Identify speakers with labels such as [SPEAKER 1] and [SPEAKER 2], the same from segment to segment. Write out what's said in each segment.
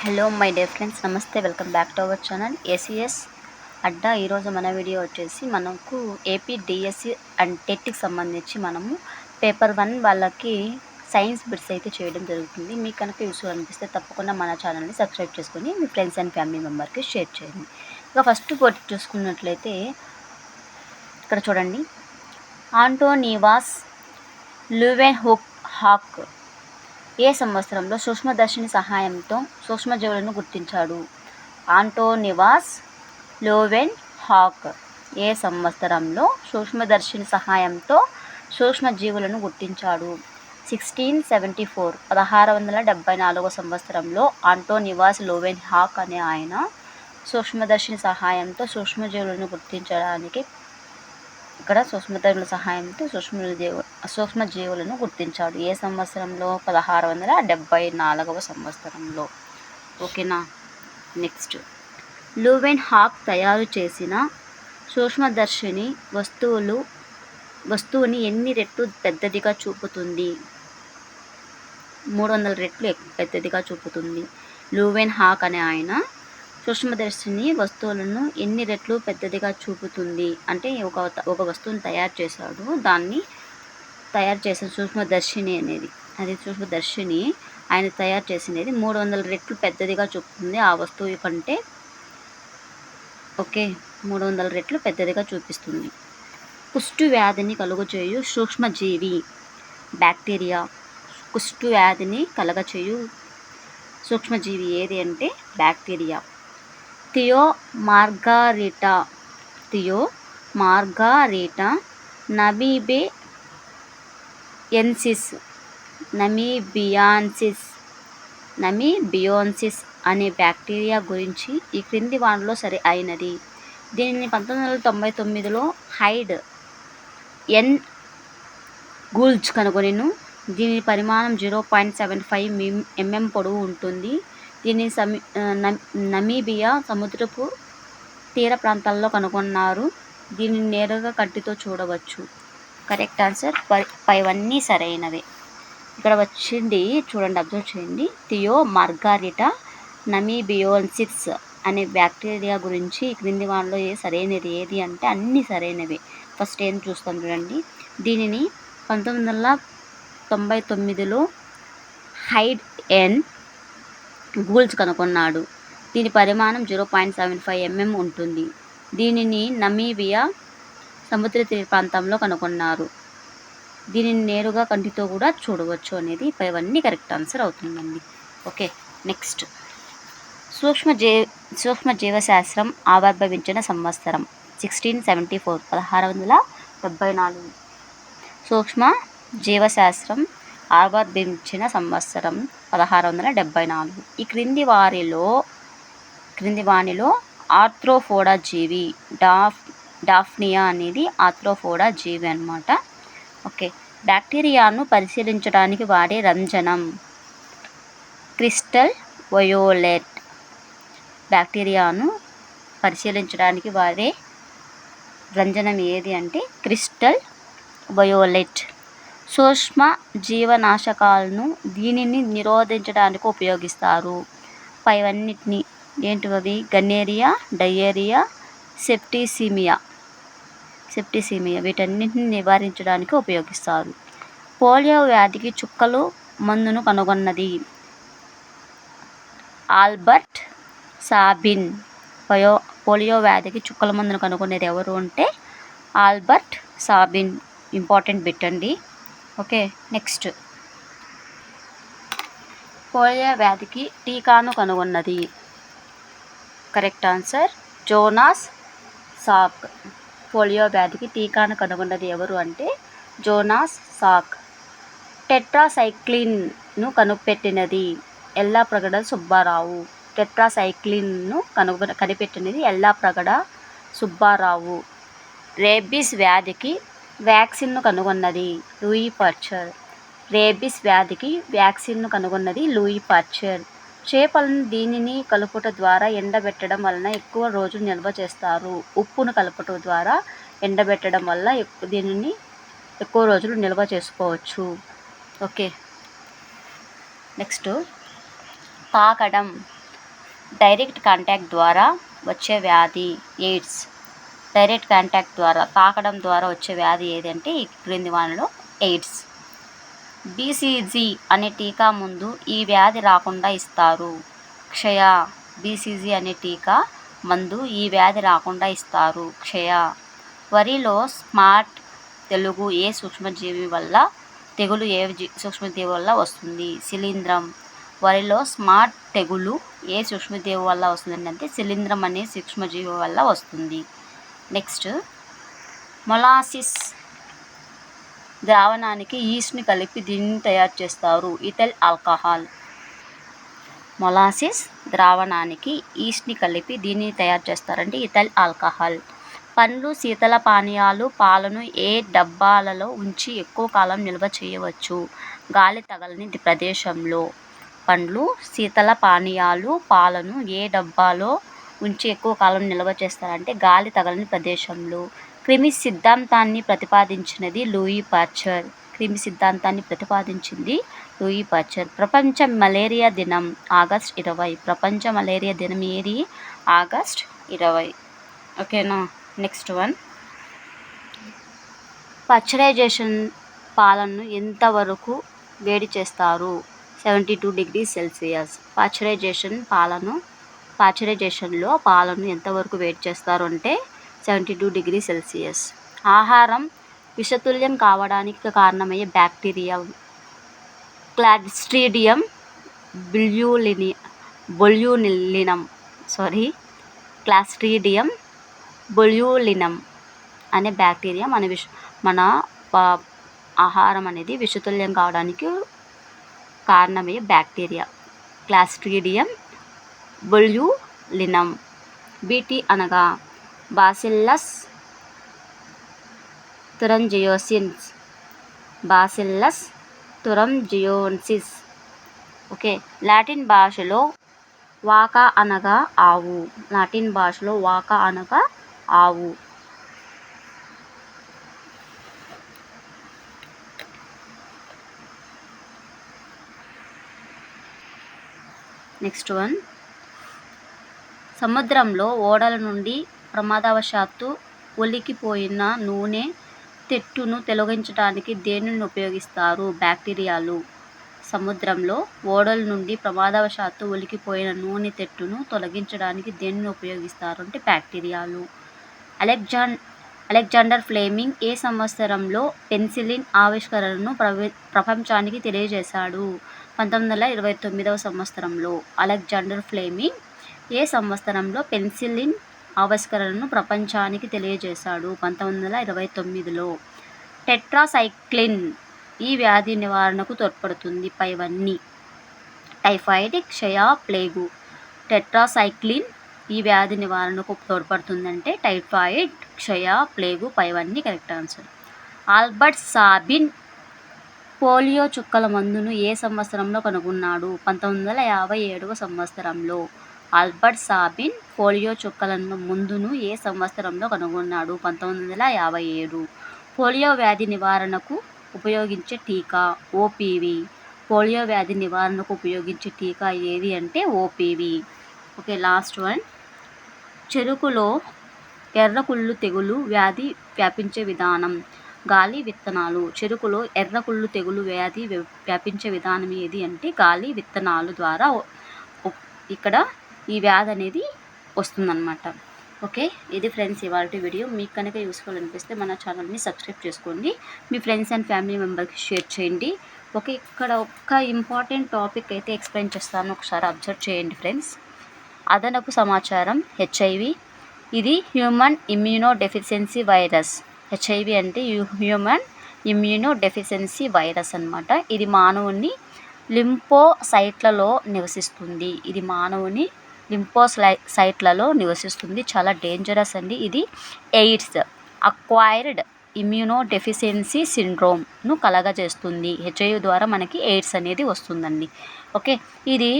[SPEAKER 1] Hello my dear friends, నమస్తే. Welcome back to our channel ACS Adda. ఈరోజు మన video వచ్చేసి మనకు ఏపీ డిఎస్సి అండ్ టెట్కి సంబంధించి మనము పేపర్ 1 వాళ్ళకి సైన్స్ బిట్స్ అయితే చేయడం జరుగుతుంది. మీకు కనుక యూస్ఫుల్ అనిపిస్తే తప్పకుండా మన ఛానల్ని సబ్స్క్రైబ్ చేసుకొని మీ ఫ్రెండ్స్ అండ్ ఫ్యామిలీ మెంబర్కి షేర్ చేయండి. ఇక ఫస్ట్ పోటీ చూసుకున్నట్లయితే ఇక్కడ చూడండి. ఆంటోనివాస్ లూవెన్హోక్ ఏ సంవత్సరంలో సూక్ష్మదర్శిని సహాయంతో సూక్ష్మజీవులను గుర్తించాడు? ఆంటోనివాస్ లూవెన్హోక్ ఏ సంవత్సరంలో సూక్ష్మదర్శిని సహాయంతో సూక్ష్మజీవులను గుర్తించాడు? 1674 1674 సంవత్సరంలో ఆంటోనివాస్ లూవెన్హోక్ అనే ఆయన సూక్ష్మదర్శిని సహాయంతో సూక్ష్మజీవులను గుర్తించడానికి ఇక్కడ సూక్ష్మజీవులను గుర్తించాడు. ఏ సంవత్సరంలో? 1674 సంవత్సరంలో. ఓకేనా. నెక్స్ట్, లూవెన్హోక్ తయారు చేసిన సూక్ష్మదర్శిని వస్తువుని ఎన్ని రెట్లు పెద్దదిగా చూపుతుంది? 300 రెట్లు పెద్దదిగా చూపుతుంది. లూవెన్హోక్ అనే ఆయన సూక్ష్మదర్శిని వస్తువులను ఎన్ని రెట్లు పెద్దదిగా చూపుతుంది అంటే ఒక వస్తువుని తయారు చేశాడు. దాన్ని తయారు చేసిన సూక్ష్మదర్శిని ఆయన తయారు చేసినది 300 రెట్లు పెద్దదిగా చూపుతుంది ఆ వస్తువు కంటే. ఓకే, 300 రెట్లు పెద్దదిగా చూపిస్తుంది. కుష్టు వ్యాధిని కలుగచేయు సూక్ష్మజీవి బ్యాక్టీరియా. కుష్టు వ్యాధిని కలగచేయు సూక్ష్మజీవి ఏది అంటే బ్యాక్టీరియా. థియో మార్గారిటా నమీబియాన్సిస్ అనే బ్యాక్టీరియా గురించి ఈ క్రింది వానిలో సరి అయినది. దీనిని 1999లో హైడ్ ఎన్ గూల్జ్ కనుగొనెను. దీని పరిమాణం 0.75 mm పొడవు ఉంటుంది. దీన్ని నమీబియా సముద్రపు తీర ప్రాంతాల్లో కనుగొన్నారు. దీనిని నేరుగా కంటితో చూడవచ్చు. Correct answer. పైవన్నీ సరైనవే. ఇక్కడ వచ్చింది చూడండి, అబ్జర్వ్ చేయండి. థియో మార్గారిటా నమీబియాన్సిస్ అనే బ్యాక్టీరియా గురించి ఈ క్రింది వానిలో సరైనది ఏది అంటే అన్నీ సరైనవే. ఫస్ట్ ఏం చూస్తాం చూడండి. దీనిని 1999లో హైడ్ ఎన్ గూల్జ్ కనుగొన్నాడు. దీని పరిమాణం 0.75 mm ఉంటుంది. దీనిని నమీబియా సముద్ర తీర ప్రాంతంలో కనుగొన్నారు. దీనిని నేరుగా కంటితో కూడా చూడవచ్చు అనేది పైవన్నీ కరెక్ట్ ఆన్సర్ అవుతుందండి. ఓకే, నెక్స్ట్, సూక్ష్మజీవశాస్త్రం ఆవిర్భవించిన సంవత్సరం 1674 1674. సూక్ష్మ జీవశాస్త్రం ఆవిర్భవించిన సంవత్సరం 1674. ఈ క్రింది వానిలో ఆర్థ్రోపోడా జీవి డాఫ్నియా అనేది ఆర్థ్రోపోడా జీవి అన్నమాట. ఓకే, బ్యాక్టీరియాను పరిశీలించడానికి వాడే రంజనం క్రిస్టల్ వయోలెట్. బ్యాక్టీరియాను పరిశీలించడానికి వాడే రంజనం ఏది అంటే క్రిస్టల్ వయోలెట్. సూక్ష్మ జీవనాశకాలను దీనిని నిరోధించడానికి ఉపయోగిస్తారు. పైవన్నిటిని ఏంటివి? గన్నేరియా, డయేరియా, సెప్టిసిమియా వీటన్నిటిని నివారించడానికి ఉపయోగిస్తారు. పోలియో వ్యాధికి చుక్కలు మందును కనుగొన్నది ఆల్బర్ట్ సాబిన్. పోలియో వ్యాధికి చుక్కల మందును కనుగొనేది ఎవరు అంటే ఆల్బర్ట్ సాబిన్. ఇంపార్టెంట్ బిట్ అండి. ఓకే, నెక్స్ట్, పోలియో వ్యాధికి టీకాను కనుగొన్నది. కరెక్ట్ ఆన్సర్ జోనాస్ సాక్. పోలియో వ్యాధికి టీకాను కనుగొన్నది ఎవరు అంటే జోనాస్ సాక్. టెట్రాసైక్లిన్ను కనిపెట్టినది ఎల్లాప్రగడ సుబ్బారావు. టెట్రాసైక్లిన్ను కనిపెట్టినది ఎల్లాప్రగడ సుబ్బారావు. రేబీస్ వ్యాధికి వ్యాక్సిన్ను కనుగొన్నది లూయి పాశ్చర్. రేబీస్ వ్యాధికి వ్యాక్సిన్ను కనుగొన్నది లూయి పాశ్చర్. చేపలను దీనిని కలుపుట ద్వారా ఎండబెట్టడం వలన ఎక్కువ రోజులు నిల్వ చేస్తారు. ఉప్పును కలపటం ద్వారా ఎండబెట్టడం వల్ల దీనిని ఎక్కువ రోజులు నిల్వ చేసుకోవచ్చు. ఓకే, నెక్స్ట్, పాకడం డైరెక్ట్ కాంటాక్ట్ ద్వారా వచ్చే వ్యాధి ఎయిడ్స్. డైరెక్ట్ కాంటాక్ట్ ద్వారా తాకడం ద్వారా వచ్చే వ్యాధి ఏదంటే ఈ క్రింది వానిలో ఎయిడ్స్. బీసీజీ అనే టీకా ముందు ఈ వ్యాధి రాకుండా ఇస్తారు. క్షయ. బీసీజీ అనే టీకా మందు ఈ వ్యాధి రాకుండా ఇస్తారు. క్షయ. వరిలో స్మార్ట్ తెగులు ఏ సూక్ష్మజీవి వల్ల సూక్ష్మజీవి వల్ల వస్తుంది? శిలీంధ్రం. వరిలో స్మార్ట్ తెగులు ఏ సూక్ష్మజీవి వల్ల వస్తుంది అంటే శిలీంధ్రం అనే సూక్ష్మజీవి వల్ల వస్తుంది. నెక్స్ట్, మొలాసిస్ ద్రావణానికి ఈస్ట్ని కలిపి దీన్ని తయారు చేస్తారు. Ethyl alcohol. మొలాసిస్ ద్రావణానికి ఈస్ట్ని కలిపి దీన్ని తయారు చేస్తారంటే ఇథైల్ ఆల్కహాల్. పండ్లు, శీతల పానీయాలు, పాలను ఏ డబ్బాలలో ఉంచి ఎక్కువ కాలం నిల్వ చేయవచ్చు? గాలి తగలని ప్రదేశంలో. పండ్లు, శీతల పానీయాలు, పాలను ఏ డబ్బాలో ఉంచి ఎక్కువ కాలం నిల్వ చేస్తారంటే గాలి తగలని ప్రదేశంలో. క్రిమి సిద్ధాంతాన్ని ప్రతిపాదించినది లూయి పాశ్చర్. క్రిమి సిద్ధాంతాన్ని ప్రతిపాదించింది లూయి పాశ్చర్. ప్రపంచ మలేరియా దినం ఆగస్ట్ 20. ప్రపంచ మలేరియా దినం ఏది? ఆగస్ట్ 20. ఓకేనా. నెక్స్ట్ వన్, పాశ్చరైజేషన్ పాలను ఎంతవరకు వేడి చేస్తారు? 72 degrees Celsius. పాశ్చరైజేషన్లో పాలను ఎంతవరకు వేడి చేస్తారు అంటే 72 degrees Celsius. ఆహారం విషతుల్యం కావడానికి కారణమయ్యే బ్యాక్టీరియా క్లాస్ట్రీడియం బొల్యూలినం అనే బ్యాక్టీరియా మన ఆహారం అనేది విషతుల్యం కావడానికి కారణమయ్యే బ్యాక్టీరియా క్లాస్ట్రీడియం బొల్యూలినం. బీటీ అనగా బాసిల్లస్ తురంజియోసిస్. ఓకే. లాటిన్ భాషలో వాకా అనగా ఆవు. నెక్స్ట్ వన్, సముద్రంలో ఓడల నుండి ప్రమాదవశాత్తు ఒలికిపోయిన నూనె తెట్టును తొలగించడానికి దేనిని ఉపయోగిస్తారు? బ్యాక్టీరియాలు. సముద్రంలో ఓడల నుండి ప్రమాదవశాత్తు ఒలికిపోయిన నూనె తెట్టును తొలగించడానికి దేనిని ఉపయోగిస్తారు అంటే బ్యాక్టీరియాలు. అలెగ్జాండర్ ఫ్లెమింగ్ ఏ సంవత్సరంలో పెన్సిలిన్ ఆవిష్కరణను ప్రపంచానికి తెలియజేశాడు? 1929 సంవత్సరంలో. అలెగ్జాండర్ ఫ్లెమింగ్ ఏ సంవత్సరంలో పెన్సిలిన్ ఆవిష్కరణను ప్రపంచానికి తెలియజేశాడు? 1929లో. టెట్రాసైక్లిన్ ఈ వ్యాధి నివారణకు తోడ్పడుతుంది పైవన్నీ. టైఫాయిడ్, క్షయ, ప్లేగు. టెట్రాసైక్లిన్ ఈ వ్యాధి నివారణకు తోడ్పడుతుందంటే టైఫాయిడ్, క్షయ, ప్లేగు పైవన్నీ correct answer. Albert Sabin polio చుక్కల మందును ఏ సంవత్సరంలో కనుగొన్నాడు? 1957 సంవత్సరంలో. ఆల్బర్ట్ సాబిన్ పోలియో చుక్కల మందును ఏ సంవత్సరంలో కనుగొన్నాడు? 1957. పోలియో వ్యాధి నివారణకు ఉపయోగించే టీకా ఓపీవీ. పోలియో వ్యాధి నివారణకు ఉపయోగించే టీకా ఏది అంటే ఓపీవీ. ఓకే. లాస్ట్ వన్, చెరుకులో ఎర్రకుళ్ళు తెగులు వ్యాధి వ్యాపించే విధానం. గాలి, విత్తనాలు. చెరుకులో ఎర్రకుళ్ళు తెగులు వ్యాధి వ్యాపించే విధానం ఏది అంటే గాలి, విత్తనాలు ద్వారా ఇక్కడ ఈ వ్యాధి అనేది వస్తుందన్నమాట. ఓకే. ఇది ఫ్రెండ్స్ ఇవాళ వీడియో. మీకు కనుక యూస్ఫుల్ అనిపిస్తే మన ఛానల్ని సబ్స్క్రైబ్ చేసుకోండి. మీ ఫ్రెండ్స్ అండ్ ఫ్యామిలీ మెంబర్కి షేర్ చేయండి. ఓకే. ఇక్కడ ఒక్క ఇంపార్టెంట్ టాపిక్ అయితే ఎక్స్ప్లెయిన్ చేస్తాను, ఒకసారి అబ్జర్వ్ చేయండి ఫ్రెండ్స్. అదనపు సమాచారం. హెచ్ఐవి ఇది human immunodeficiency virus. HIV అంటే హ్యూమన్ ఇమ్యూనో డెఫిషియన్సీ వైరస్ అన్నమాట. ఇది మానవుని లింఫోసైట్లలో నివసిస్తుంది. చాలా డేంజరస్ అండి. ఇది ఎయిడ్స్, అక్వైర్డ్ ఇమ్యూనో డెఫిషియన్సీ సిండ్రోమ్ను కలగజేస్తుంది. హెచ్ఐవి ద్వారా మనకి ఎయిడ్స్ అనేది వస్తుందండి. ఓకే. ఇది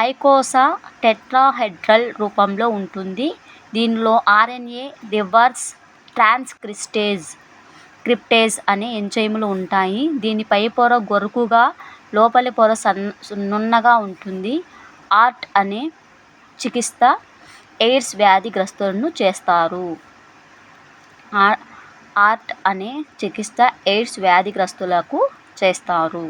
[SPEAKER 1] ఐకోసా టెట్రాహెడ్రల్ రూపంలో ఉంటుంది. దీనిలో ఆర్ఎన్ఏ రివర్స్ ట్రాన్స్క్రిప్టేజ్ అనే ఎంజైములు ఉంటాయి. దీని పై పొర గొరుకుగా, లోపలి పొర నున్నగా ఉంటుంది. ఆర్ట్ అనే చికిత్స ఎయిడ్స్ వ్యాధిగ్రస్తులను చేస్తారు. ఆర్ట్ అనే చికిత్స ఎయిడ్స్ వ్యాధిగ్రస్తులకు చేస్తారు.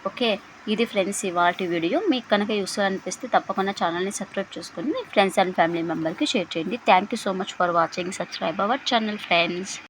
[SPEAKER 1] ఓకే, ఇది ఫ్రెండ్స్ ఇవాల్టి వీడియో. మీకు కనుక యూస్ఫుల్ అనిపిస్తే తప్పకుండా ఛానల్ని సబ్స్క్రైబ్ చేసుకొని మీ ఫ్రెండ్స్ అండ్ ఫ్యామిలీ మెంబర్కి షేర్ చేయండి. Thank you so much for watching. Subscribe our channel friends.